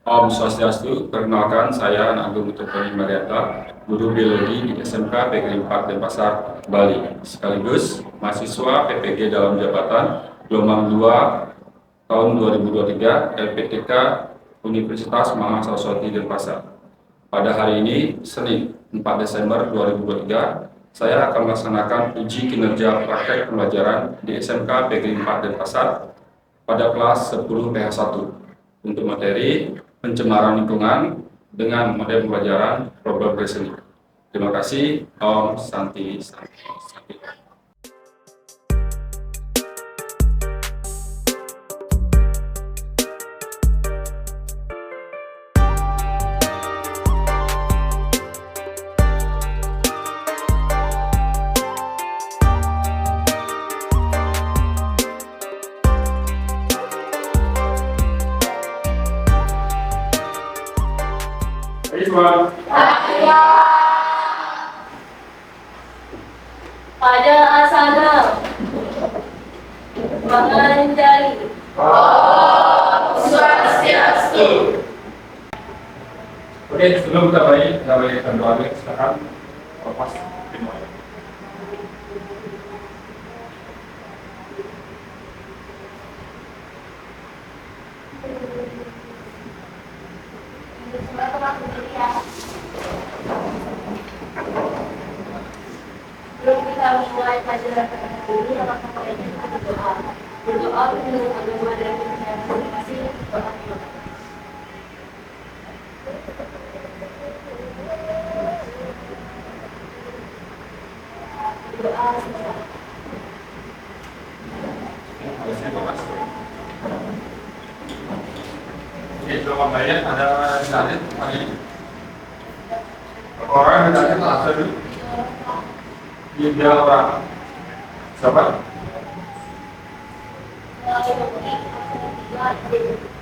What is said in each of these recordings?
Om Swastiastu, perkenalkan saya Agung Utopani Mariata, guru biologi di SMK PGRI 4 Denpasar, Bali. Sekaligus mahasiswa PPG dalam jabatan gelombang 2 tahun 2023 LPTK Universitas Mamang Saraswati Denpasar. Pada hari ini, Senin 4 Desember 2023, saya akan melaksanakan uji kinerja praktek pembelajaran di SMK PGRI 4 Denpasar pada kelas 10 PH1 untuk materi pencemaran lingkungan dengan model pembelajaran problem reasoning. Terima kasih. Om Santi Santi. Risma. Pada asana mengenjali Om Swastiastu. Oke, sebelum kita mulai doa, silakan lepas dimulai. Sebelum kita mulai pelajaran ini, apakah kalian kita berdoa? Berdoa menurut agama dan kepercayaan masing-masing. Berdoa sebentar. Oke, berapa banyak ada dalil hari ini? Berapa orang ada dalil langsung dulu? 3 orang. Siapa?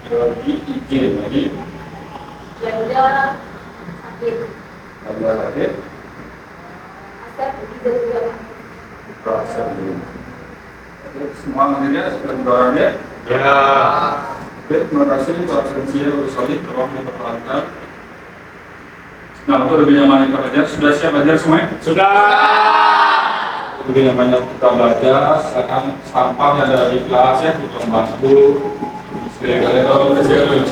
Yogi, izin lagi. Janda sakit. Ada lagi. Asep juga. Proses dulu. Oke, semua materinya sudah diorang ya? Ya. Oke, terima kasih Pak Sensia Solid telah memperkenalkan. Nah, untuk lebih nyaman kita belajar, sudah siap belajar semuanya? Sudah. Lebih nyamannya kita belajar, silakan sampah yang ada di kelas ya, kita membantu. Sekali-kali kalau kita siap dulu.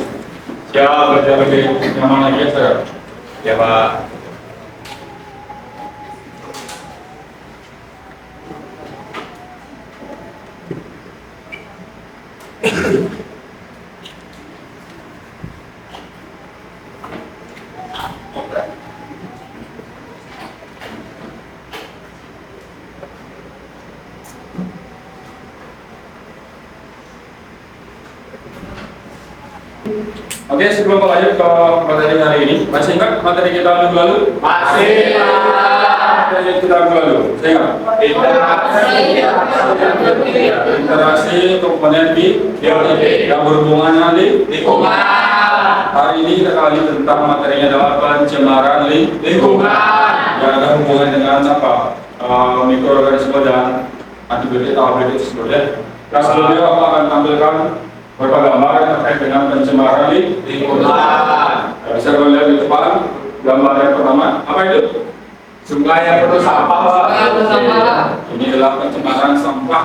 Siap belajar lebih nyaman lagi ya, saya. Ya, Pak. Oke, sebelum lanjut ke materi hari ini, masih ingat materi kita minggu lalu? Masih, Pak. Materi kita minggu lalu, saya ingat? Interaksi komponen biologi yang berhubungan di Lingkungan. Hari ini kita kali tentang materinya adalah pencemaran Lingkungan. yang ada hubungan dengan apa? Mikroorganisme dan antibiotik atau antibiotik sebelumnya. Nah, sebelumnya Bapak akan tampilkan beberapa gambar yang terkait dengan pencemaran Lingkungan. Nah, bisa kalian lihat di depan gambar yang pertama. Apa itu? Sungai yang penuh sampah, Pak. Ini adalah pencemaran sampah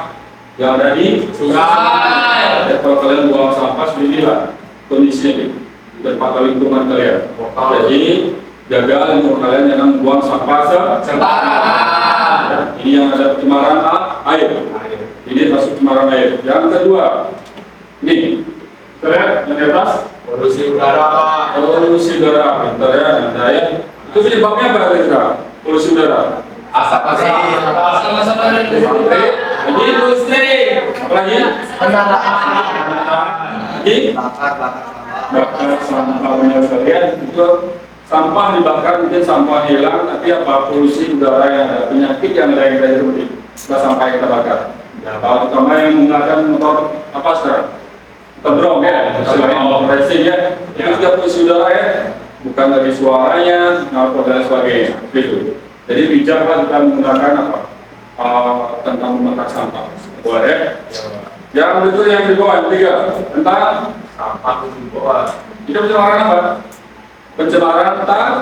yang ada di Sungai. Ya, kalau kalian buang sampah seperti inilah kondisinya di tempat lingkungan kalian. Jadi jaga lingkungan kalian jangan buang sampah Sembarangan. ini yang ada pencemaran air. Ini masuk pencemaran air. Yang kedua, ini kita lihat yang di atas Polusi udara, Pak. polusi udara. Bentar ya, bentar ya. Itu penyebabnya apa kira-kira? Polusi udara. Asap industri. Jadi Industri. apa lagi? Lagi bakar sampah banyak sekalian itu sampah dibakar mungkin sampah hilang tapi apa polusi udara yang ada penyakit yang ada yang kita seperti sampah yang kita bakar. Ya, kalau terutama yang menggunakan motor apa sekarang? Terdrong ya, selain racing ya, itu juga polusi udara ya, bukan dari suaranya, knalpot dan sebagainya. Gitu. Jadi bijaklah kita menggunakan apa? Tentang membakar sampah. Boleh ya? Yang berikutnya yang di bawah, yang ketiga tentang Sampah di bawah. Tidak pencemaran apa? Pencemaran tanah.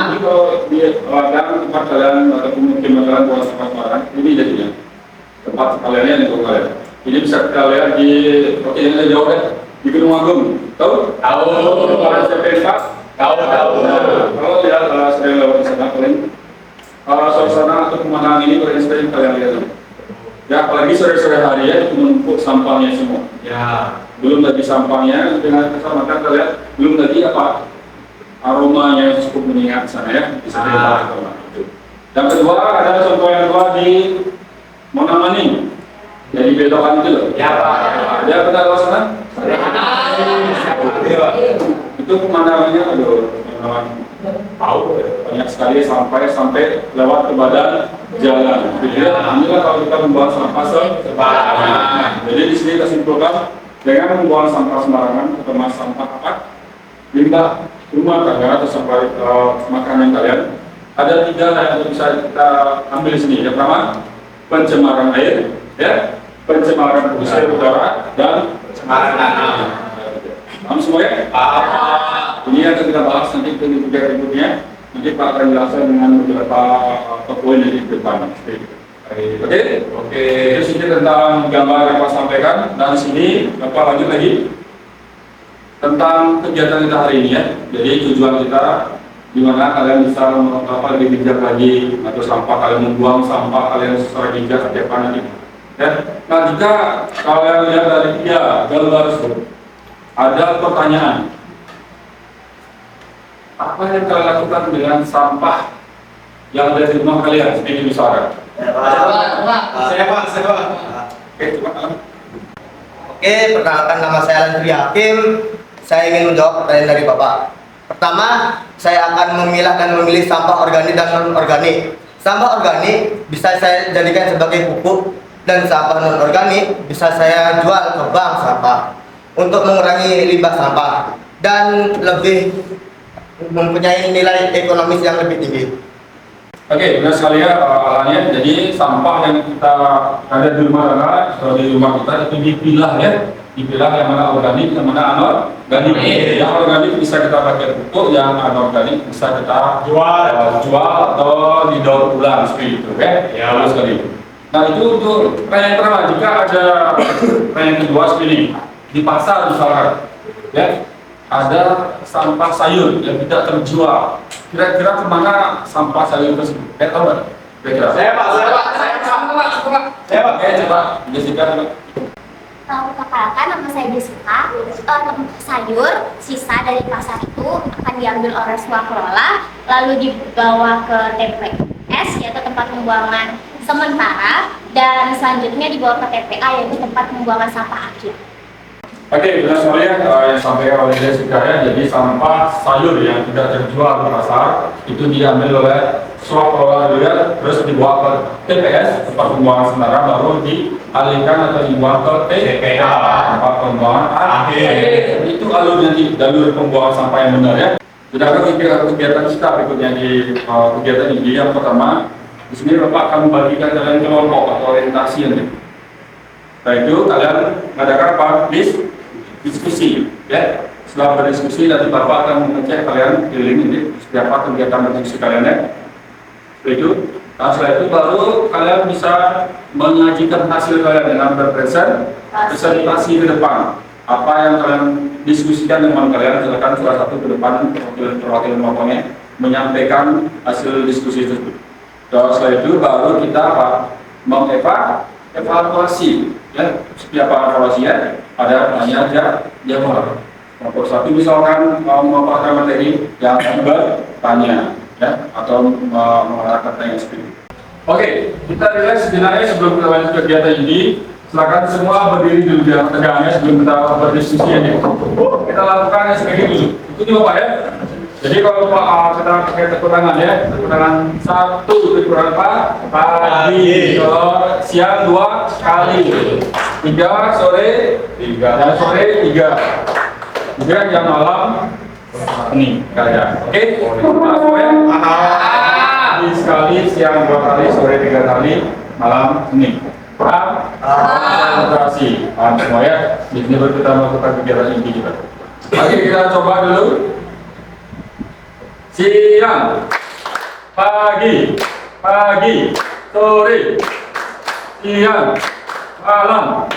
Jadi kalau di ladang tempat kalian atau pemukiman kalian buang sampah sembarangan, ini jadinya tempat kaliannya di bawah kalian. Ini bisa kita lihat di, oke yang jauh ya, di Gunung Agung. Tahu? Tahu. Kemarin CP4. Tahu. Nah, kalau lihat sedang lewat di sana, kalian suasana atau pemandangan ini kalian sering kalian lihat. Ya, apalagi sore-sore hari ya, itu menumpuk sampahnya semua. Ya. Belum lagi sampahnya dengan keselamatan kalian, belum lagi apa aromanya yang cukup menyengat sana ya, bisa dilihat. Yang kedua ada contoh yang kedua di Monamani, jadi belokan itu loh. Ya Pak. Ada pernah lewat sana? Itu pemandangannya aduh, Tahu. banyak sekali sampai lewat ke badan jalan. Jadi inilah kalau kita membuang sampah sembarangan. Jadi di sini kita simpulkan dengan membuang sampah sembarangan atau sampah apa? Limbah rumah tangga atau sampah makanan kalian. Ada 3 yang bisa kita ambil di sini. Yang pertama pencemaran air, ya, pencemaran udara dan Pencemaran tanah. Paham semuanya? Ini akan kita bahas nanti ke berikutnya. Nanti Pak akan jelaskan dengan beberapa poin di depan. Oke? Oke. Itu sini tentang gambar yang Pak sampaikan. Dan di sini Bapak lanjut lagi tentang kegiatan kita hari ini ya. Jadi tujuan kita di mana kalian bisa lebih bijak lagi atau sampah kalian membuang sampah kalian secara bijak setiap hari. Ya. Nah jika kalian lihat dari gambar itu ada pertanyaan. Apa yang kalian lakukan dengan sampah yang ada di rumah kalian? Seperti misalkan. Saya Pak. Oke, coba. Oke, perkenalkan nama saya Landry Hakim. Saya ingin menjawab pertanyaan dari Bapak. Pertama, saya akan memilah dan memilih sampah organik dan non-organik. Sampah organik bisa saya jadikan sebagai pupuk dan sampah non-organik bisa saya jual ke bank sampah untuk mengurangi limbah sampah dan lebih mempunyai nilai ekonomis yang lebih tinggi. Oke, benar sekali ya alasannya. Jadi sampah yang kita ada di rumah tangga atau di rumah kita itu dipilah ya, dipilah yang mana organik, yang mana anorganik. Yang organik bisa kita pakai pupuk, yang anorganik bisa kita jual atau didaur ulang seperti itu ya. Ya. Bagus sekali. Nah itu untuk pertanyaan pertama. Jika ada pertanyaan kedua seperti ini di pasar misalkan, ya ada sampah sayur yang tidak terjual. Kira-kira kemana sampah sayur tersebut? Tahu nggak? Kira-kira? Saya Pak. Oke, coba Jessica. Perkenalkan, nama saya Jessica. Sayur sisa dari pasar itu akan diambil oleh swakelola, lalu dibawa ke TPS yaitu tempat pembuangan sementara, dan selanjutnya dibawa ke TPA yaitu tempat pembuangan sampah akhir. Oke, benar sekali ya yang disampaikan oleh Jessica ya. Jadi sampah sayur yang tidak terjual di pasar itu diambil oleh swakelola dulu ya, terus dibawa ke TPS tempat pembuangan sementara, baru dialihkan atau dibuang ke TPA tempat pembuangan akhir. Itu jalur pembuangan sampah yang benar ya. Sedangkan kegiatan kita berikutnya di kegiatan ini yang pertama di sini Bapak akan membagikan kalian kelompok atau orientasi yang Nah itu kalian mengadakan apa? Diskusi ya. Setelah berdiskusi nanti Bapak akan mengecek kalian keliling ini siapa kegiatan berdiskusi kalian ya. Itu. Nah setelah itu baru kalian bisa menyajikan hasil kalian dengan presentasi ke depan. Apa yang kalian diskusikan dengan kalian, silakan salah satu ke depan perwakilan pokoknya menyampaikan hasil diskusi tersebut. Dan setelah itu baru kita evaluasi ya. Setiap evaluasinya ada pertanyaan jawab. Kelompok satu misalkan memaparkan materi yang bertanya ya atau mengarahkan pertanyaan seperti itu. Oke, kita relax sejenak sebelum kita lanjut kegiatan ini. Silakan semua berdiri dulu di tegaknya sebelum kita berdiskusi ini. Kita lakukan seperti dulu. Itu Bapak ya. Jadi kalau kita pakai tepuk tangan ya, tepuk tangan 1 tepuk tangan pagi, kalau siang 2 kali, 3 sore 3, dan sore 3, kemudian yang malam ini kalian. Oke, langsung ya. Pagi sekali, siang 2 kali, sore 3 kali, malam ini. Paham? Konsentrasi. Paham semua ya. Di sini baru kita melakukan kegiatan inti kita. Oke, kita coba dulu. Siang, pagi, sore, siang, malam.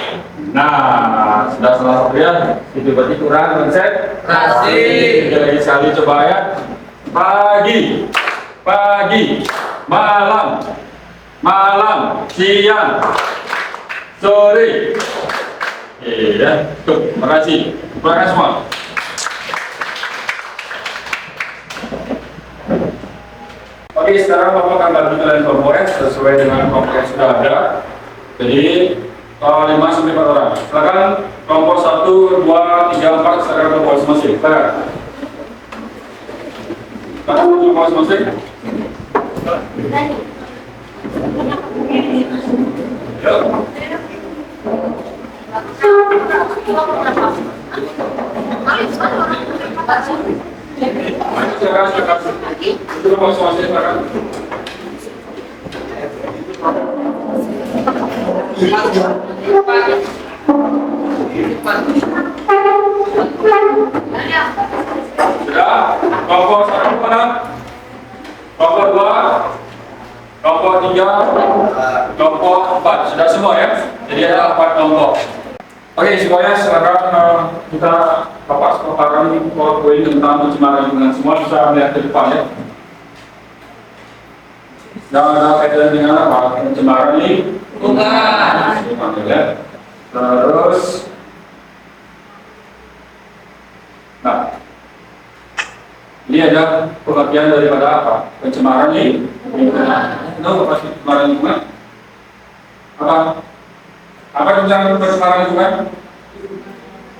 Nah, sudah salah satu ya. Itu berarti kurang konsentrasi. Lagi sekali coba ya. Pagi, malam, siang, sore. Ya, tuh, makasih. Terima kasih semua. Oke, sekarang Bapak akan bantu kalian kelompoknya sesuai dengan kelompok yang sudah ada. Jadi 5 sampai 4 orang. Silakan kelompok 1, 2, 3, 4 silakan kelompok masing-masing. Silakan. Silakan kelompok masing-masing. Yuk. Silakan. Itu kelompok masing-masing silakan. Sudah, kelompok 1 mana? Kelompok 2, kelompok 3, kelompok 4. Sudah semua ya? Jadi ada 4 kelompok. Oke, semuanya silakan kita papas paparan poin tentang pencemaran lingkungan. Semua bisa melihat ke depan ya. Dan ada kaitan dengan apa? Pencemaran lingkungan. Ya. Terus, nah, ini ada pengertian daripada apa? Pencemaran lingkungan. Tahu apa pencemaran lingkungan? Apa? Apa yang pencemaran lingkungan?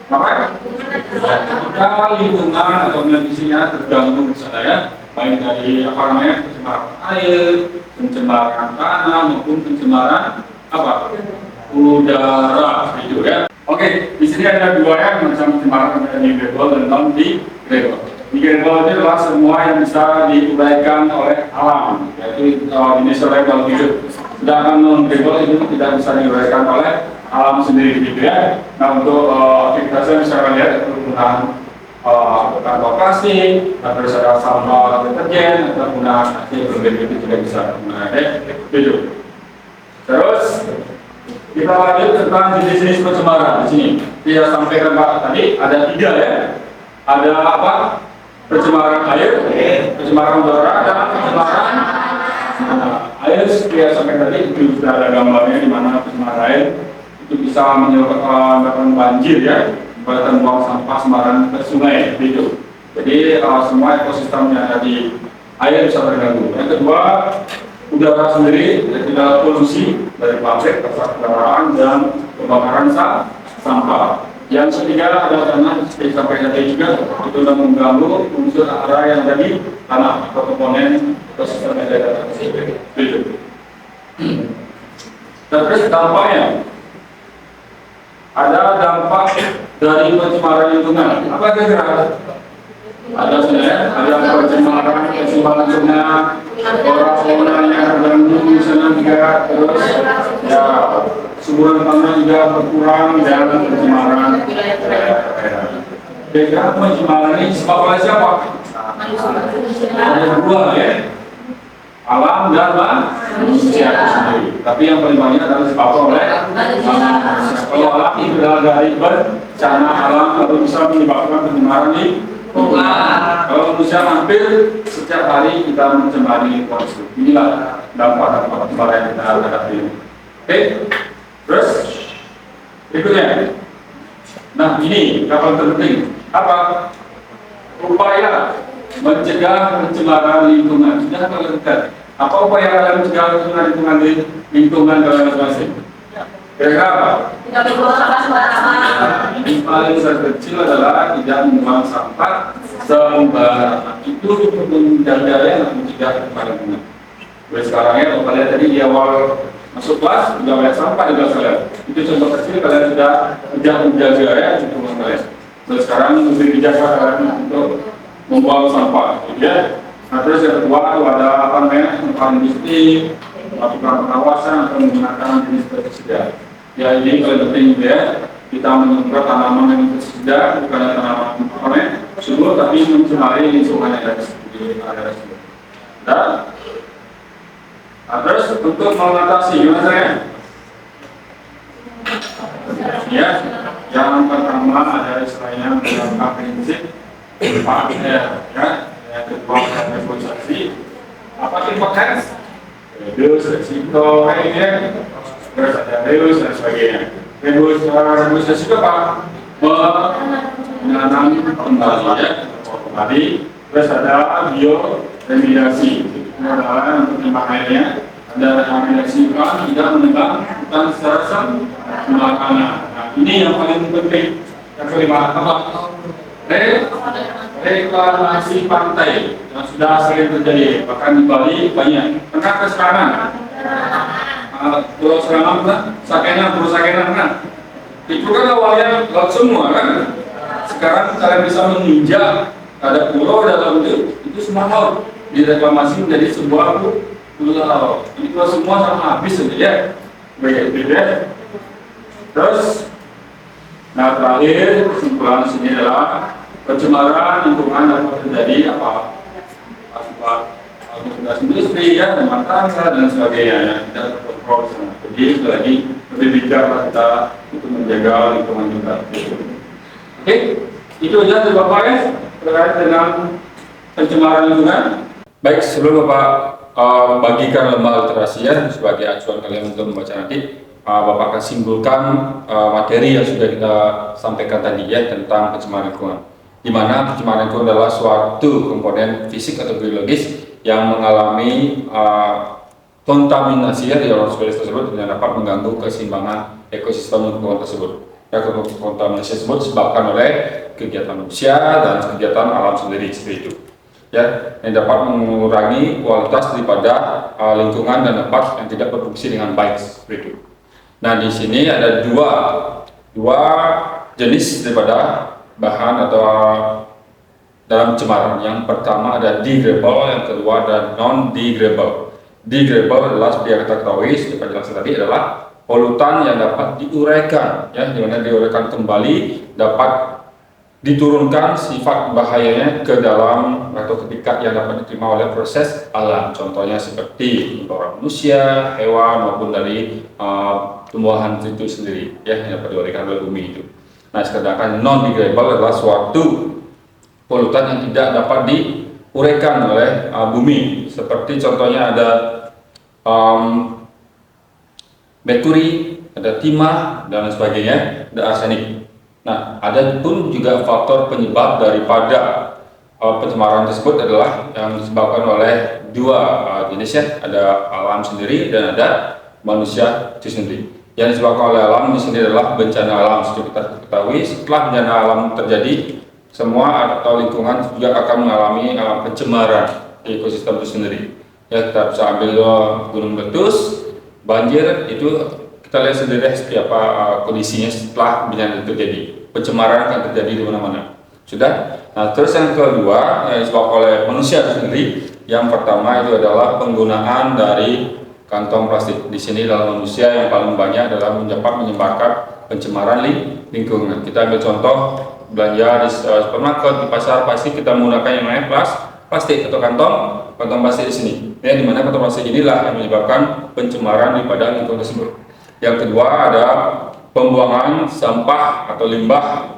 Apa? Jika lingkungan atau kondisinya terganggu misalnya ya, baik dari apa namanya pencemaran air, pencemaran tanah maupun pencemaran apa? Udara, gitu ya. Oke, di sini ada 2 ya, macam pencemaran di gravel dan non di gravel. Di gravel itu adalah semua yang bisa diuraikan oleh alam, yaitu jenis level hidup. Sedangkan non gravel itu tidak bisa diuraikan oleh alam sendiri, gitu ya. Nah, untuk aktivitasnya bisa kita lihat penggunaan kantong plastik, terus ada sampah deterjen, atau penggunaan plastik berbeda itu tidak bisa menggunakan gitu. Terus kita lanjut tentang jenis-jenis pencemaran di sini. Dia sampaikan Pak tadi ada 3 ya. Ada apa? Pencemaran air, pencemaran udara, dan pencemaran air. Dia sampaikan tadi itu sudah ada gambarnya di mana pencemaran air itu bisa menyebabkan banjir ya, menyebabkan buang sampah sembarangan ke sungai gitu. Jadi semua ekosistem yang ada di air bisa terganggu. Yang kedua, udara sendiri, tidak polusi dari pabrik, asap kendaraan dan pembakaran sampah. Yang ketiga ada tanah, seperti sampai tadi juga itu sudah mengganggu unsur hara yang ada di tanah atau komponen ekosistem yang ada di situ. Terus dampaknya, ada dampak dari pencemaran lingkungan. Apa kira-kira? Ada sebenarnya, ada pencemaran sungai, orang yang terganggu misalnya juga, terus ya suburan tanah juga berkurang dan pencemaran. Kira-kira pencemaran ini sebab oleh siapa? Ada 2 ya, alam dan manusia sendiri. Tapi yang paling banyak adalah disebabkan oleh manusia. Kalau alam itu adalah dari bencana alam atau bisa menyebabkan pencemaran lingkungan. Kalau manusia hampir setiap hari kita mencemari lingkungan. Inilah dampak-dampak pencemaran yang kita hadapi. Oke, terus berikutnya. Nah, ini yang paling terpenting apa? Upaya mencegah pencemaran lingkungan. Sudah terlihat. Apa upaya dalam mencegah pencemaran lingkungan dalam masing-masing? Kira-kira apa? Tidak membuang sampah sembarangan. Yang paling terkecil adalah tidak membuang sampah sembarangan. Itu untuk menjaga dan mencegah pencemaran lingkungan. Jadi sekarang ya, kalau kalian tadi di awal masuk kelas sudah banyak sampah di kelas kalian. Itu contoh kecil kalian sudah menjaga ya lingkungan kalian. Terus sekarang lebih dijaga kalian untuk membuang sampah, gitu ya. Nah, terus yang kedua itu ada apa namanya, tempat industri, melakukan pengawasan atau menggunakan jenis pestisida. Ya, ini paling penting gitu ya. kita menyemprot tanaman yang tersedia, bukan tanaman subur, tapi mencemari lingkungan yang ada di area tersebut. Dan terus untuk mengatasi gimana ya? Ya, yang pertama ada istilahnya beberapa prinsip 4R, ya. Yang kedua ada negosiasi. Apa sih 4R? Reduce, resiko, ya. Terus ada reuse dan sebagainya. Negosiasi itu apa? Menanam kembali, ya. Kembali. Terus ada bioremediasi. Itu adalah untuk pertimbangannya. Ada rekomendasikan tidak menebang hutan secara sembarangan. Nah, ini yang paling penting. Yang kelima apa? Reklamasi pantai yang sudah sering terjadi, bahkan di Bali banyak. Pernah ke Serangan? Pulau Serangan pernah? Pulau Sakenan pernah? Itu kan awalnya laut semua kan? Sekarang kalian bisa menginjak ada pulau dalam itu semua laut direklamasi menjadi sebuah pulau. Itu semua sama habis saja ya. Beda. Terus, nah terakhir kesimpulan sini adalah pencemaran lingkungan dapat terjadi akibat industri ya, rumah tangga dan sebagainya yang tidak terkontrol. Jadi sekali lagi lebih bijak kita untuk menjaga lingkungan kita. Oke, itu aja dari Bapak ya terkait dengan pencemaran lingkungan. Baik, sebelum Bapak bagikan lembar literasi ya sebagai acuan kalian untuk membaca nanti, Bapak akan simpulkan materi yang sudah kita sampaikan tadi ya tentang pencemaran lingkungan, di mana pencemaran lingkungan adalah suatu komponen fisik atau biologis yang mengalami kontaminasi ya di alam tersebut dan dapat mengganggu keseimbangan ekosistem lingkungan tersebut. Ya, kontaminasi tersebut disebabkan oleh kegiatan manusia dan kegiatan alam sendiri seperti itu. Ya, yang dapat mengurangi kualitas daripada lingkungan dan tempat yang tidak berfungsi dengan baik seperti itu. Nah, di sini ada dua jenis daripada bahan atau dalam pencemaran. Yang pertama ada degradable, yang kedua ada non-degradable. Degradable adalah seperti yang kita ketahui seperti jelaskan tadi adalah polutan yang dapat diuraikan, ya, dimana diuraikan kembali dapat diturunkan sifat bahayanya ke dalam atau ketika yang dapat diterima oleh proses alam. Contohnya seperti orang manusia, hewan maupun dari tumbuhan itu sendiri, ya, yang dapat diuraikan oleh bumi itu. Nah, sedangkan non-degradable adalah suatu polutan yang tidak dapat diuraikan oleh bumi. Seperti contohnya ada merkuri, ada timah dan sebagainya, ada arsenik. Nah, ada pun juga faktor penyebab daripada pencemaran tersebut adalah yang disebabkan oleh dua jenis ya, ada alam sendiri dan ada manusia itu sendiri. Yang disebabkan oleh alam di sini adalah bencana alam. Seperti kita ketahui, setelah bencana alam terjadi, semua atau lingkungan juga akan mengalami pencemaran ekosistem itu sendiri. Ya, kita bisa ambil gunung meletus, banjir, itu kita lihat sendiri seperti apa kondisinya setelah bencana itu terjadi. Pencemaran akan terjadi di mana-mana. Sudah. Nah, terus yang kedua yang disebabkan oleh manusia itu sendiri. Yang pertama itu adalah penggunaan dari kantong plastik. Di sini dalam manusia yang paling banyak adalah menyebabkan pencemaran lingkungan. Kita ambil contoh belanja di supermarket, di pasar, pasti kita menggunakan yang namanya plastik atau kantong plastik di sini. Ya, di mana kantong plastik inilah yang menyebabkan pencemaran daripada lingkungan tersebut. Yang kedua ada pembuangan sampah atau limbah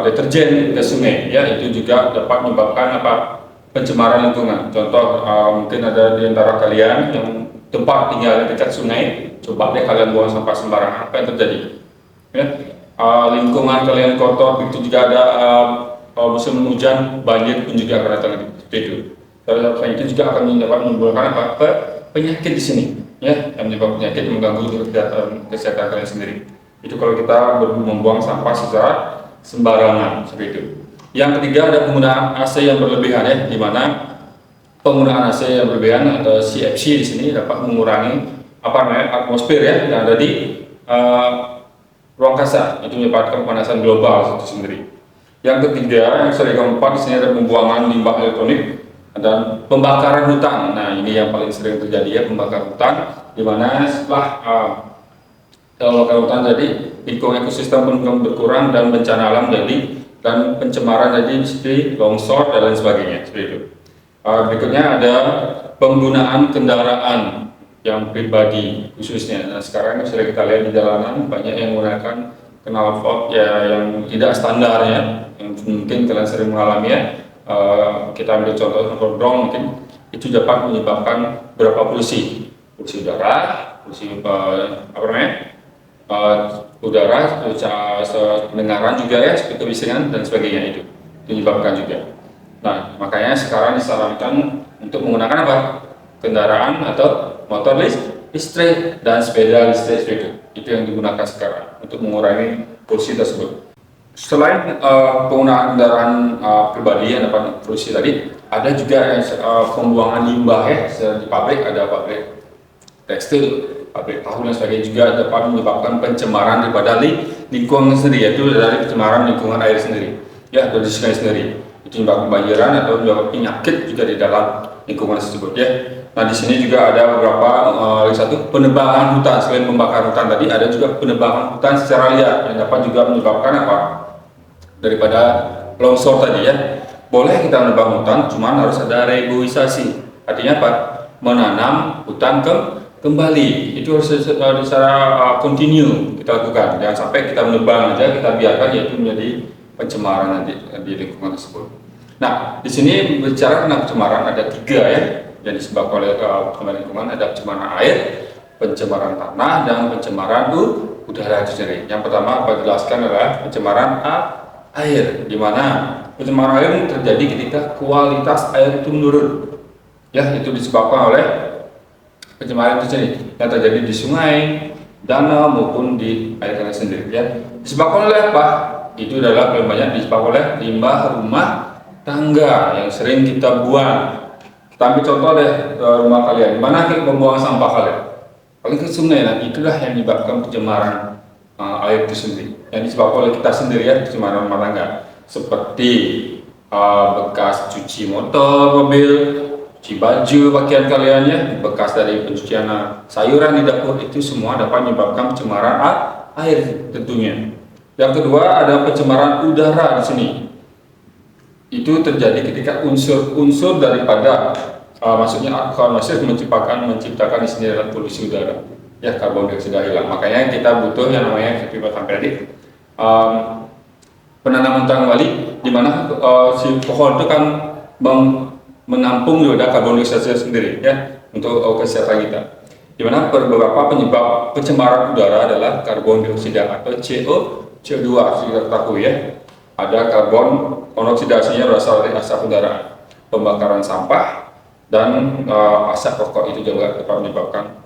deterjen ke sungai, ya, itu juga dapat menyebabkan pencemaran lingkungan. Contoh mungkin ada di antara kalian yang tempat tinggalnya dekat sungai, coba deh kalian buang sampah sembarangan, apa yang terjadi? Ya, lingkungan kalian kotor, itu juga ada musim hujan, banjir pun juga akan datang seperti itu. Selain itu juga akan menimbulkan penyakit di sini, ya, yang menyebabkan penyakit mengganggu kesehatan kalian sendiri. Itu kalau kita membuang sampah secara sembarangan seperti itu. Yang ketiga ada penggunaan AC yang berlebihan, ya, di mana penggunaan AC yang berlebihan atau CFC di sini dapat mengurangi atmosfer ya yang ada di ruang kaca, itu menyebabkan pemanasan global itu sendiri. Yang ketiga, yang sering keempat di sini ada pembuangan limbah elektronik dan pembakaran hutan. Nah, ini yang paling sering terjadi ya, pembakaran hutan, di mana setelah kebakaran hutan jadi lingkungan ekosistem pun berkurang dan bencana alam jadi dan pencemaran jadi seperti longsor dan lain sebagainya seperti itu. Berikutnya ada penggunaan kendaraan yang pribadi khususnya. Nah, sekarang sudah kita lihat di jalanan banyak yang menggunakan knalpot ya yang tidak standar ya, yang mungkin kalian sering mengalami ya. Kita ambil contoh drone mungkin itu dapat menyebabkan beberapa polusi udara, polusi udara, pendengaran juga ya, seperti kebisingan dan sebagainya itu menyebabkan juga. Nah, makanya sekarang disarankan untuk menggunakan apa? Kendaraan atau motor listrik dan sepeda listrik itu yang digunakan sekarang untuk mengurangi polusi tersebut. Selain penggunaan kendaraan pribadi yang dapat polusi tadi, ada juga pembuangan limbah ya di pabrik, ada pabrik tekstil, pabrik tahu dan sebagainya juga dapat menyebabkan pencemaran daripada lingkungan sendiri, yaitu dari pencemaran lingkungan air sendiri, ya dari sungai sendiri. Itu menyebabkan kebanjiran atau menyebabkan penyakit juga di dalam lingkungan tersebut ya. Nah di sini juga ada beberapa satu penebangan hutan. Selain pembakaran hutan tadi, ada juga penebangan hutan secara liar yang dapat juga menyebabkan apa? Daripada longsor tadi ya. Boleh kita menebang hutan, cuman harus ada reboisasi. Artinya apa? Menanam hutan kembali. Itu harus secara kontinu kita lakukan. Jangan sampai kita menebang aja, kita biarkan yaitu menjadi pencemaran nanti di lingkungan tersebut. Nah, di sini bicara tentang pencemaran ada 3 ya yang disebabkan oleh lingkungan, ada pencemaran air, pencemaran tanah, dan pencemaran udara itu sendiri. Yang pertama apa jelaskan adalah pencemaran air, di mana pencemaran air terjadi ketika kualitas air itu menurun. Ya, itu disebabkan oleh pencemaran itu sendiri yang terjadi di sungai, danau maupun di air tanah sendiri. Ya, disebabkan oleh apa? Itu adalah paling banyak disebabkan oleh limbah rumah tangga yang sering kita buang. Kita ambil contoh deh rumah kalian, di mana kita membuang sampah kalian? Paling ke sungai, nah itulah yang menyebabkan pencemaran air itu sendiri. Yang disebabkan oleh kita sendiri ya, pencemaran rumah tangga. Seperti bekas cuci motor, mobil, cuci baju, pakaian kalian ya, bekas dari pencucian sayuran di dapur, itu semua dapat menyebabkan pencemaran air tentunya. Yang kedua ada pencemaran udara di sini. Itu terjadi ketika unsur-unsur daripada maksudnya atmosfer menciptakan di sini adalah polusi udara. Ya, karbon dioksida hilang. Makanya kita butuh yang namanya seperti sampai tadi penanaman hutan kembali, di mana si pohon itu kan menampung juga karbon dioksida sendiri ya untuk kesehatan kita. Di mana beberapa penyebab pencemaran udara adalah karbon dioksida atau CO2 kita ketahui ya. Ada karbon monoksidasinya berasal dari asap udara, pembakaran sampah, dan asap rokok itu juga dapat menyebabkan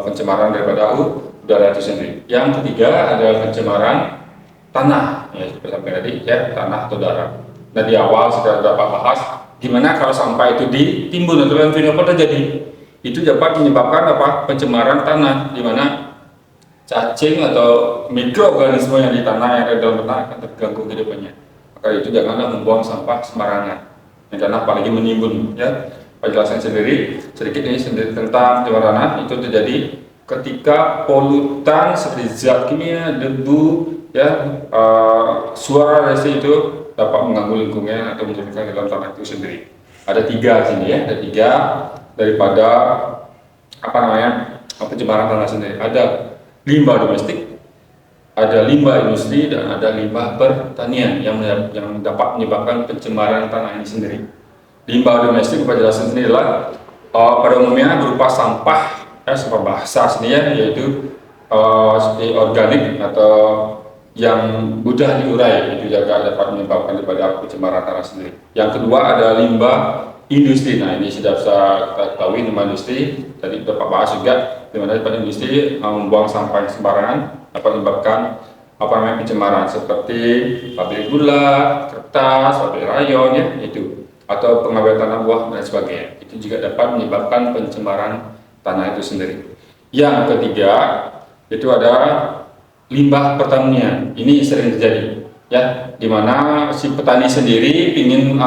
pencemaran daripada udara itu sendiri. Yang ketiga adalah pencemaran tanah, ya seperti sampai tadi ya, tanah atau darat. Nah di awal sudah dapat bahas gimana kalau sampah itu ditimbun atau landfill terjadi, itu dapat menyebabkan apa? Pencemaran tanah, di mana cacing atau mikroorganisme yang di tanah yang ada dalam tanah akan terganggu kehidupannya. Maka itu janganlah membuang sampah sembarangan. Yang tanah apalagi menimbun ya. Penjelasan sendiri sedikit ini sendiri tentang pencemaran tanah itu terjadi ketika polutan seperti zat kimia, debu, ya, suara dari itu dapat mengganggu lingkungan atau menjadikan dalam tanah itu sendiri. Ada 3 di sini ya, ada 3 daripada pencemaran tanah sendiri. Ada limbah domestik, ada limbah industri, dan ada limbah pertanian yang dapat menyebabkan pencemaran tanah ini sendiri. Limbah domestik penjelasan sendiri adalah pada umumnya berupa sampah, sampah basah sini ya, yaitu seperti organik atau yang mudah diurai, itu juga dapat menyebabkan daripada pencemaran tanah sendiri. Yang kedua ada limbah industri. Nah ini sudah bisa kita ketahui limbah industri, tadi Bapak bahas juga, di mana industri membuang sampah sembarangan dapat menyebabkan pencemaran seperti pabrik gula, kertas, pabrik rayon ya itu, atau pengambilan tanah buah dan sebagainya. Itu juga dapat menyebabkan pencemaran tanah itu sendiri. Yang ketiga itu ada limbah pertanian. Ini sering terjadi ya, di mana si petani sendiri ingin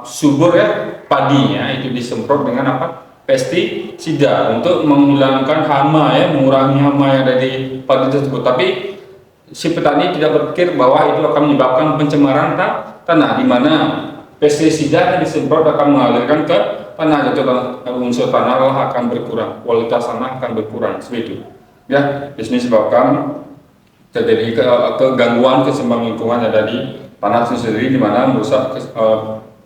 subur ya padinya itu disemprot dengan pestisida untuk menghilangkan hama ya, mengurangi hama yang ada di padi tersebut. Tapi si petani tidak berpikir bahwa itu akan menyebabkan pencemaran tanah, di mana pestisida yang disemprot akan mengalirkan ke tanah, jadi unsur tanah akan berkurang, kualitas tanah akan berkurang, seperti itu. Ya, di sini sebabkan terjadi kegangguan keseimbangan lingkungan yang ada di tanah itu sendiri, di mana merusak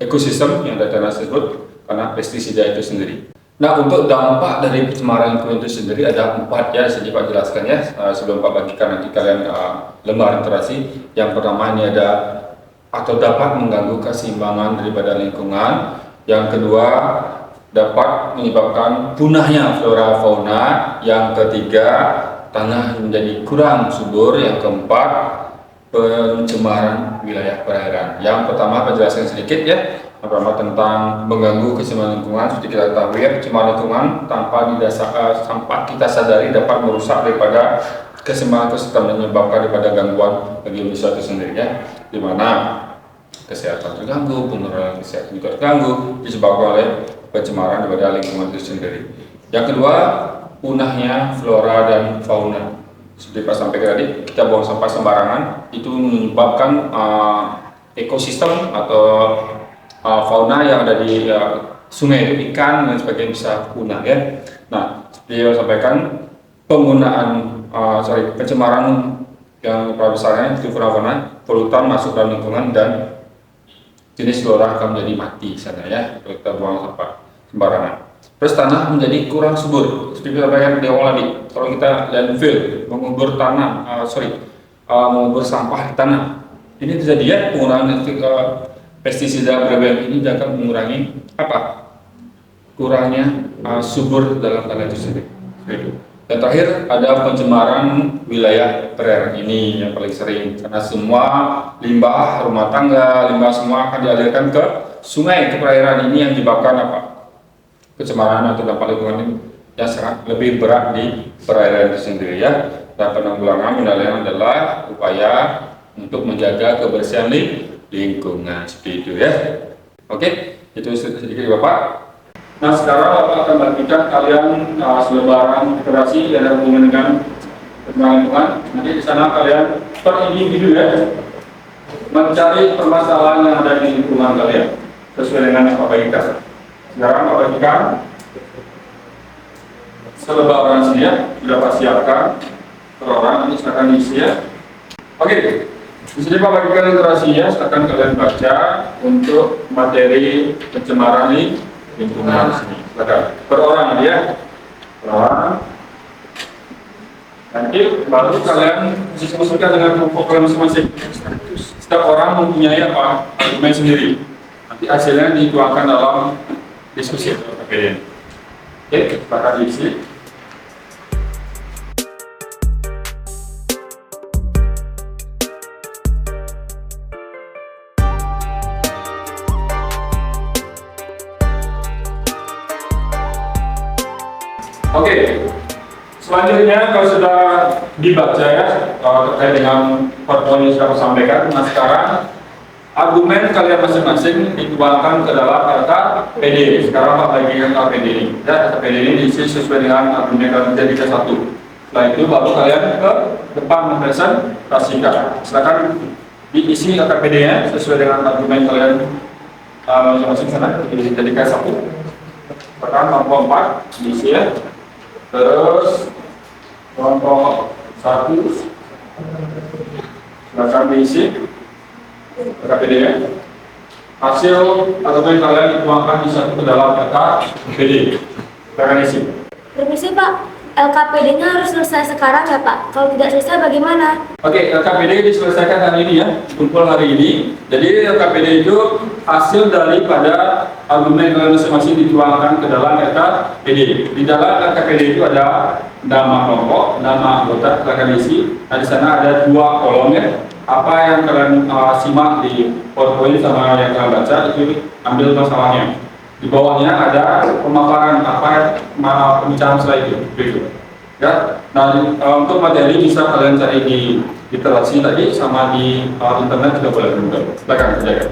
ekosistem yang ada di tanah tersebut karena pestisida itu sendiri. Nah, untuk dampak dari pencemaran lingkungan itu sendiri ada 4 ya, sedikit Pak jelaskan ya, sebelum Pak bagikan nanti kalian lembar literasi. Yang pertama ini ada atau dapat mengganggu keseimbangan daripada lingkungan. Yang kedua dapat menyebabkan punahnya flora fauna. Yang ketiga tanah menjadi kurang subur. Yang keempat pencemaran wilayah perairan. Yang pertama Pak jelaskan sedikit ya. Yang pertama tentang mengganggu keseimbangan lingkungan. Seperti kita ketahui ya, pencemaran lingkungan tanpa kita sadari dapat merusak daripada keseimbangan ekosistem dan menyebabkan daripada gangguan bagi manusia itu sendiri ya, di mana kesehatan terganggu, penurunan kesehatan juga terganggu disebabkan oleh pencemaran daripada lingkungan itu sendiri. Yang kedua, punahnya flora dan fauna. Seperti Pak sampaikan tadi, kita buang sampah sembarangan itu menyebabkan ekosistem atau fauna yang ada di sungai itu, ikan dan sebagainya bisa punah ya. Nah, seperti yang sampaikan, penggunaan pencemaran yang pada besarnya itu fauna, polutan masuk dalam lingkungan dan jenis flora akan menjadi mati sana ya kalau kita buang sampah sembarangan. Terus tanah menjadi kurang subur. Seperti kita bayangkan di awal tadi, kalau kita landfill, mengubur sampah di tanah, ini terjadi ya, penggunaan pestisida berlebihan ini akan mengurangi kurangnya subur dalam tanah itu sendiri. Dan terakhir ada pencemaran wilayah perairan, ini yang paling sering karena semua limbah rumah tangga, limbah semua akan dialirkan ke sungai, ke perairan. Ini yang menyebabkan pencemaran atau dampak lingkungan yang sangat lebih berat di perairan itu sendiri ya. Dan penanggulangan pengendalian adalah upaya untuk menjaga kebersihan lingkungan, seperti itu ya. Oke, itu sedikit Bapak. Nah, sekarang Bapak akan bagikan kalian selebaran literasi yang ada hubungan dengan lingkungan. Nanti di sana kalian per individu ya, mencari permasalahan yang ada di lingkungan kalian sesuai dengan yang Bapak bagikan. Sekarang Bapak bagikan selebaran sini ya, sudah Bapak siapkan per orang, nanti silakan diisi ya. Oke, di sini Bapak bagikan literasinya, silakan kalian baca untuk materi pencemaran lingkungan di sini. Silakan per orang ya, per orang. Nanti baru kalian diskusikan dengan kelompok kalian masing-masing. Setiap orang mempunyai argumen sendiri. Nanti hasilnya dituangkan dalam diskusi atau KPD. Oke, silakan diisi. Oke, selanjutnya kalau sudah dibaca ya terkait dengan poin yang sudah saya sampaikan. Nah, sekarang argumen kalian masing-masing dituangkan ke dalam KPD. Sekarang Pak bagikan KPD ini. Ya, KPD ini diisi sesuai dengan argumen kalian jadi satu. Setelah itu baru kalian ke depan mempresentasikan. Silakan diisi KPD-nya sesuai dengan argumen kalian masing-masing sana. Dijadikan satu. Sekarang kelompok 4 diisi ya. Terus kelompok 1 silakan diisi KPD-nya. Hasil argumen kalian dituangkan di satu ke dalam KPD. Silakan diisi. Permisi Pak, LKPD-nya harus selesai sekarang ya Pak? Kalau tidak selesai bagaimana? Oke, LKPD diselesaikan hari ini ya, kumpul hari ini. Jadi LKPD itu hasil daripada argumen kalian masing-masing dituangkan ke dalam LKPD. Di dalam LKPD itu ada nama kelompok, nama anggota, silakan diisi. Nah, di sana ada 2 kolom ya. Apa yang kalian simak di PowerPoint sama yang kalian baca itu ambil masalahnya. Di bawahnya ada pemaparan pembicaraan setelah itu. Ya. Nah, untuk materi bisa kalian cari di literasi tadi sama di internet juga boleh juga. Silakan jaga.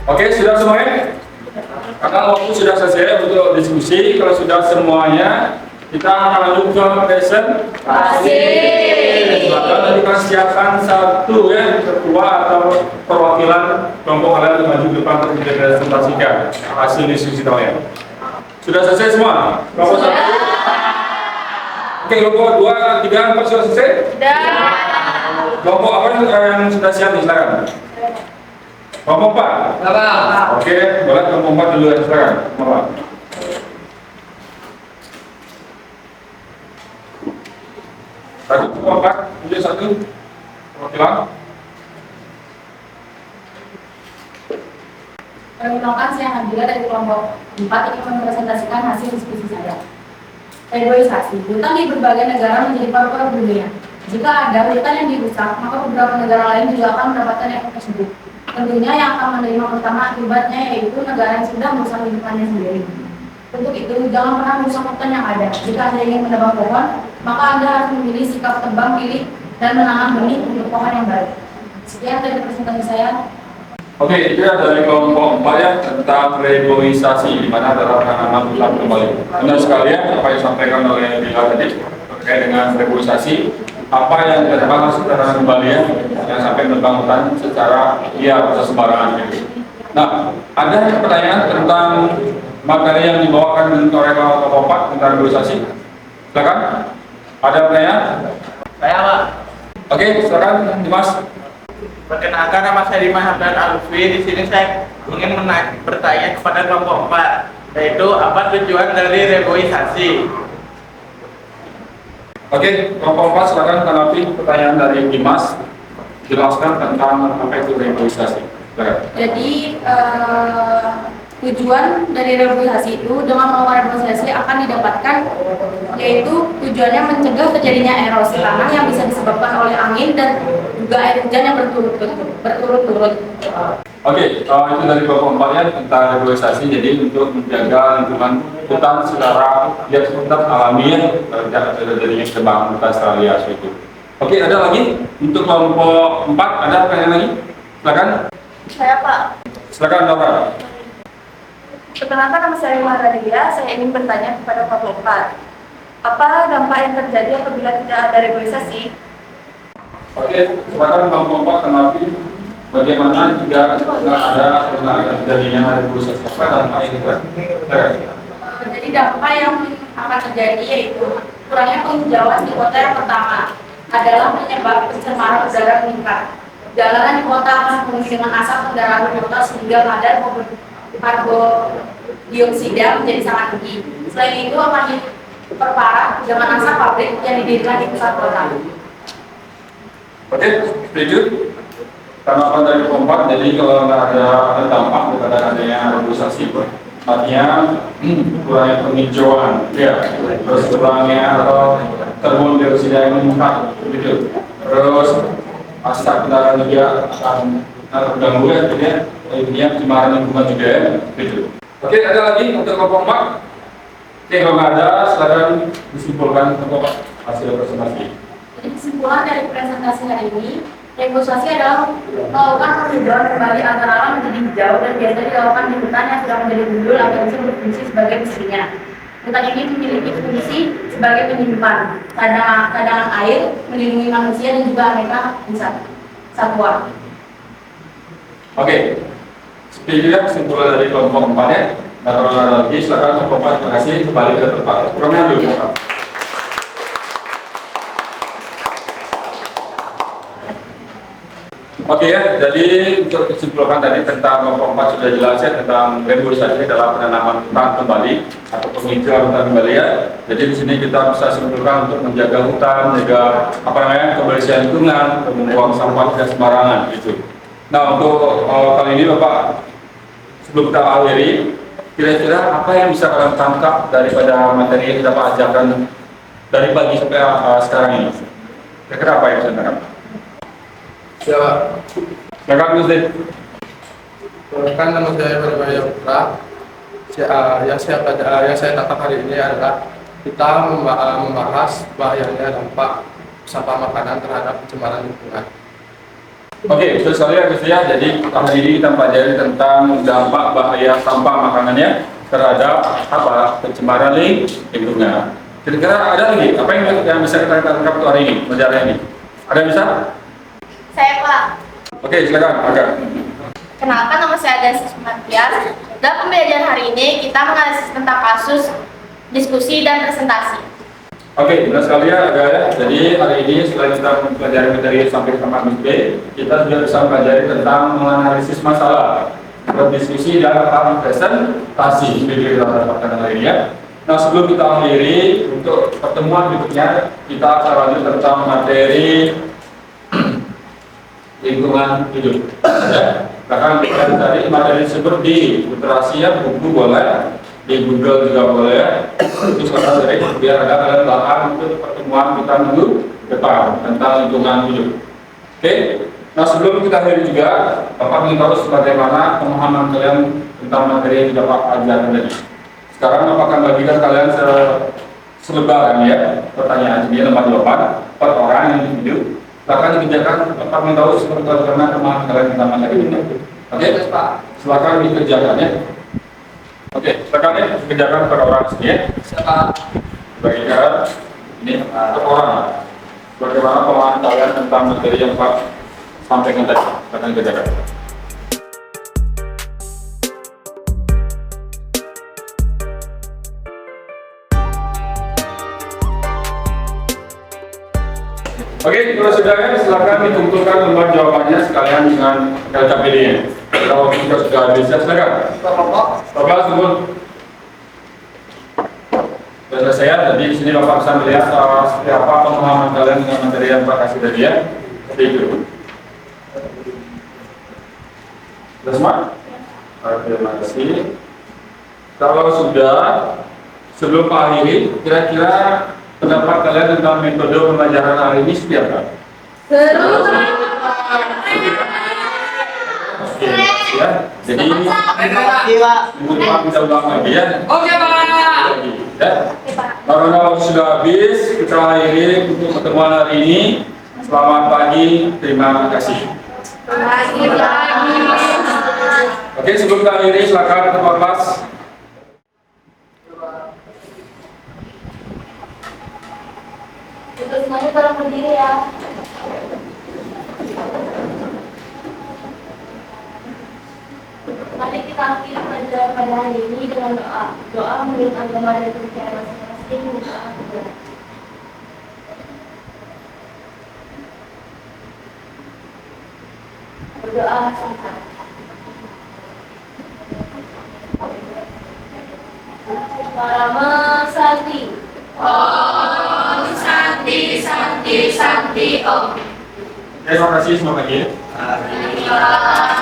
Oke, sudah semuanya? Karena waktu sudah selesai untuk diskusi, kalau sudah semuanya, kita akan lanjut ke presentasi. Silakan nanti kita siapkan satu ya, ketua atau perwakilan kelompok kalian untuk maju ke depan untuk dipresentasikan hasil diskusi kalian. Sudah selesai semua? Kelompok satu? Oke, kelompok 2, 3, 4 sudah selesai? Sudah. Kelompok apa yang sudah siap nih, silakan. Kelompok 4? Oke, boleh kelompok 4 dulu ya, silakan. Kelompok 4. Satu, kelompok 4, tunjuk satu. Perwakilan. Perkenalkan, saya Nabila dari kelompok 4 ingin mempresentasikan hasil diskusi saya. Reboisasi. Hutan di berbagai negara menjadi paru-paru dunia. Jika ada hutan yang dirusak, maka beberapa negara lain juga akan mendapatkan efek tersebut. Tentunya yang akan menerima pertama akibatnya yaitu negara yang sudah merusak lingkungannya sendiri. Untuk itu, jangan pernah merusak hutan yang ada. Jika Anda ingin menebang pohon, maka Anda harus memilih sikap tebang pilih dan menanam benih untuk pohon yang baik. Sekian dari presentasi saya. Oke, itu ya dari kelompok 4 ya, tentang reboisasi, di mana adalah penanaman hutan kembali. Benar sekalian apa yang disampaikan oleh Bila tadi terkait dengan reboisasi, apa yang dikatakan harus ditanam kembali ya, yang sampai menebang hutan secara liar atau sembarangan gitu. Nah, ada pertanyaan tentang materi yang dibawakan oleh kelompok 4 tentang reboisasi? Silakan. Ada pertanyaan? Saya Pak. Oke, silakan Dimas. Perkenalkan, nama saya Dimas Hamdan Alfi. Di sini saya ingin bertanya kepada kelompok 4, yaitu apa tujuan dari reboisasi? Oke, kelompok 4 silakan tanggapi pertanyaan dari Dimas. Jelaskan tentang apa itu reboisasi. Silakan. Jadi tujuan dari reboisasi itu dengan melakukan reboisasi akan didapatkan yaitu tujuannya mencegah terjadinya erosi tanah yang bisa disebabkan oleh angin dan juga air hujan yang berturut-turut. Oke, itu dari kelompok 4 ya tentang reboisasi. Jadi untuk menjaga lingkungan hutan secara ya tetap alami ya, tidak terjadinya kebakaran hutan secara liar itu. Oke, ada lagi untuk kelompok 4 ada pertanyaan lagi? Silakan. Saya Pak. Silakan Laura. Perkenalkan, nama saya Maharadya. Saya ingin bertanya kepada kelompok 4. Apa dampak yang terjadi apabila tidak ada reboisasi? Oke, silakan kelompok 4 tanggapi bagaimana jika tidak ada terjadinya reboisasi. Apa dampak ini? Jadi dampak yang akan terjadi yaitu kurangnya penghijauan di kota. Yang pertama adalah penyebab pencemaran udara meningkat. Jalanan di kota akan penuh dengan asap kendaraan bermotor sehingga kadar karbondioksida menjadi sangat tinggi. Selain itu akan diperparah dengan asap pabrik yang didirikan di pusat kota. Oke, setuju. Tanggapan dari kelompok 4, jadi kalau nggak ada dampak kepada adanya reboisasi, artinya kurangnya penghijauan, ya, terus kurangnya atau karbondioksida yang meningkat, begitu. Terus asap kendaraan juga akan terganggu ya, jadinya intinya pencemaran lingkungan juga ya, begitu. Oke, ada lagi untuk kelompok 4? Oke, kalau nggak ada, silakan disimpulkan kelompok hasil presentasi. Jadi kesimpulan dari presentasi hari ini, reboisasi adalah melakukan penghijauan kembali antara alam menjadi hijau dan biasa dilakukan di hutan yang sudah menjadi gundul agar bisa berfungsi sebagai mesinnya. Hutan ini memiliki fungsi sebagai penyimpan cadangan air, melindungi manusia dan juga aneka satwa. Oke, seperti itu ya kesimpulan dari kelompok 4 ya. Nah, kalau ada lagi, silakan kelompok 4 terima kasih kembali ke tempat. Programnya dulu. Oke ya, jadi untuk kesimpulan tadi tentang kelompok 4 sudah jelas ya tentang reboisasi dalam penanaman hutan kembali atau penghijauan hutan kembali ya. Jadi di sini kita bisa simpulkan untuk menjaga hutan, menjaga kebersihan lingkungan, membuang sampah tidak sembarangan gitu. Nah untuk kali ini Bapak, sebelum kita akhiri, kira-kira apa yang bisa kalian tangkap daripada materi yang kita ajarkan dari pagi sampai sekarang ini? Kira-kira apa yang bisa tangkap? Silakan Gus Ded. Perkenalkan, nama saya Maria Putra. Yang saya tangkap hari ini adalah kita membahas bahayanya dampak sampah makanan terhadap pencemaran lingkungan. Oke, terus sekali ya guys ya. Jadi hari ini kita pelajari tentang dampak bahaya sampah makanannya terhadap apa pencemaran lingkungan. Kira-kira ada lagi apa yang bisa kita tangkap untuk hari ini pelajaran ini? Ada yang bisa? Saya Pak. Oke, silakan Aga. Kenalkan, nama saya Agas Martias. Dalam pembelajaran hari ini kita menganalisis tentang kasus, diskusi, dan presentasi. Oke, benar sekali ya Aga ya. Jadi hari ini setelah kita mempelajari materi sampai ke tempat B, kita sudah bisa mempelajari tentang menganalisis masalah, berdiskusi dan presentasi. Jadi kita dapatkan hari ini ya. Nah, sebelum kita akhiri untuk pertemuan berikutnya, kita akan lanjut tentang materi lingkungan hidup. Ya. Bahkan kita cari materi tersebut di literasi ya, buku boleh, di Google juga boleh. Itu saudara dari biar ada kalian bahan untuk pertemuan kita minggu depan tentang lingkungan hidup. Oke. Nah, sebelum kita akhiri juga, Bapak ingin tahu bagaimana pemahaman kalian tentang materi yang dapat ajarkan tadi. Sekarang Bapak akan bagikan kalian selebaran ya pertanyaan ini lembar jawaban per orang yang individu. Silakan dikerjakan. Bapak ingin tahu seperti bagaimana pemahaman kalian tentang materi ini. Oke, Pak. Silakan dikerjakan ya. Oke, silakan ya dikerjakan per orang sini ya. Silakan bagikan ini per orang. Bagaimana pemahaman kalian tentang materi yang Pak sampaikan tadi? Silakan dikerjakan. Oke, kalau sudah ya, silakan dikumpulkan lembar jawabannya sekalian dengan LKPD-nya. Kalau kita sudah bisa, silakan. Bapak, sungguh. Sudah selesai ya, jadi di sini Bapak bisa melihat seperti apa pemahaman kalian dengan materi yang Pak kasih tadi ya. Seperti itu. Sudah semua? Oke, terima kasih. Kalau sudah, sebelum Pak akhiri, kira-kira pendapat kalian tentang metode pembelajaran hari ini seperti apa? Seru. Ya, jadi Terima kasih, Pak. minggu depan kita ulang lagi ya. Oke, Pak. Ya. Karena waktu sudah habis, kita akhiri untuk pertemuan hari ini. Selamat pagi, terima kasih. Pagi. Oke, sebelum kita akhiri, silakan ke kelas. Untuk semuanya tolong berdiri ya. Mari kita akhiri pelajaran pada hari ini dengan doa. Doa menurut agama dan kepercayaan masing-masing. Doa. Berdoa singkat. Parama Santi. Om Santi Santi Santi Om. Terima kasih semua lagi. Terima kasih.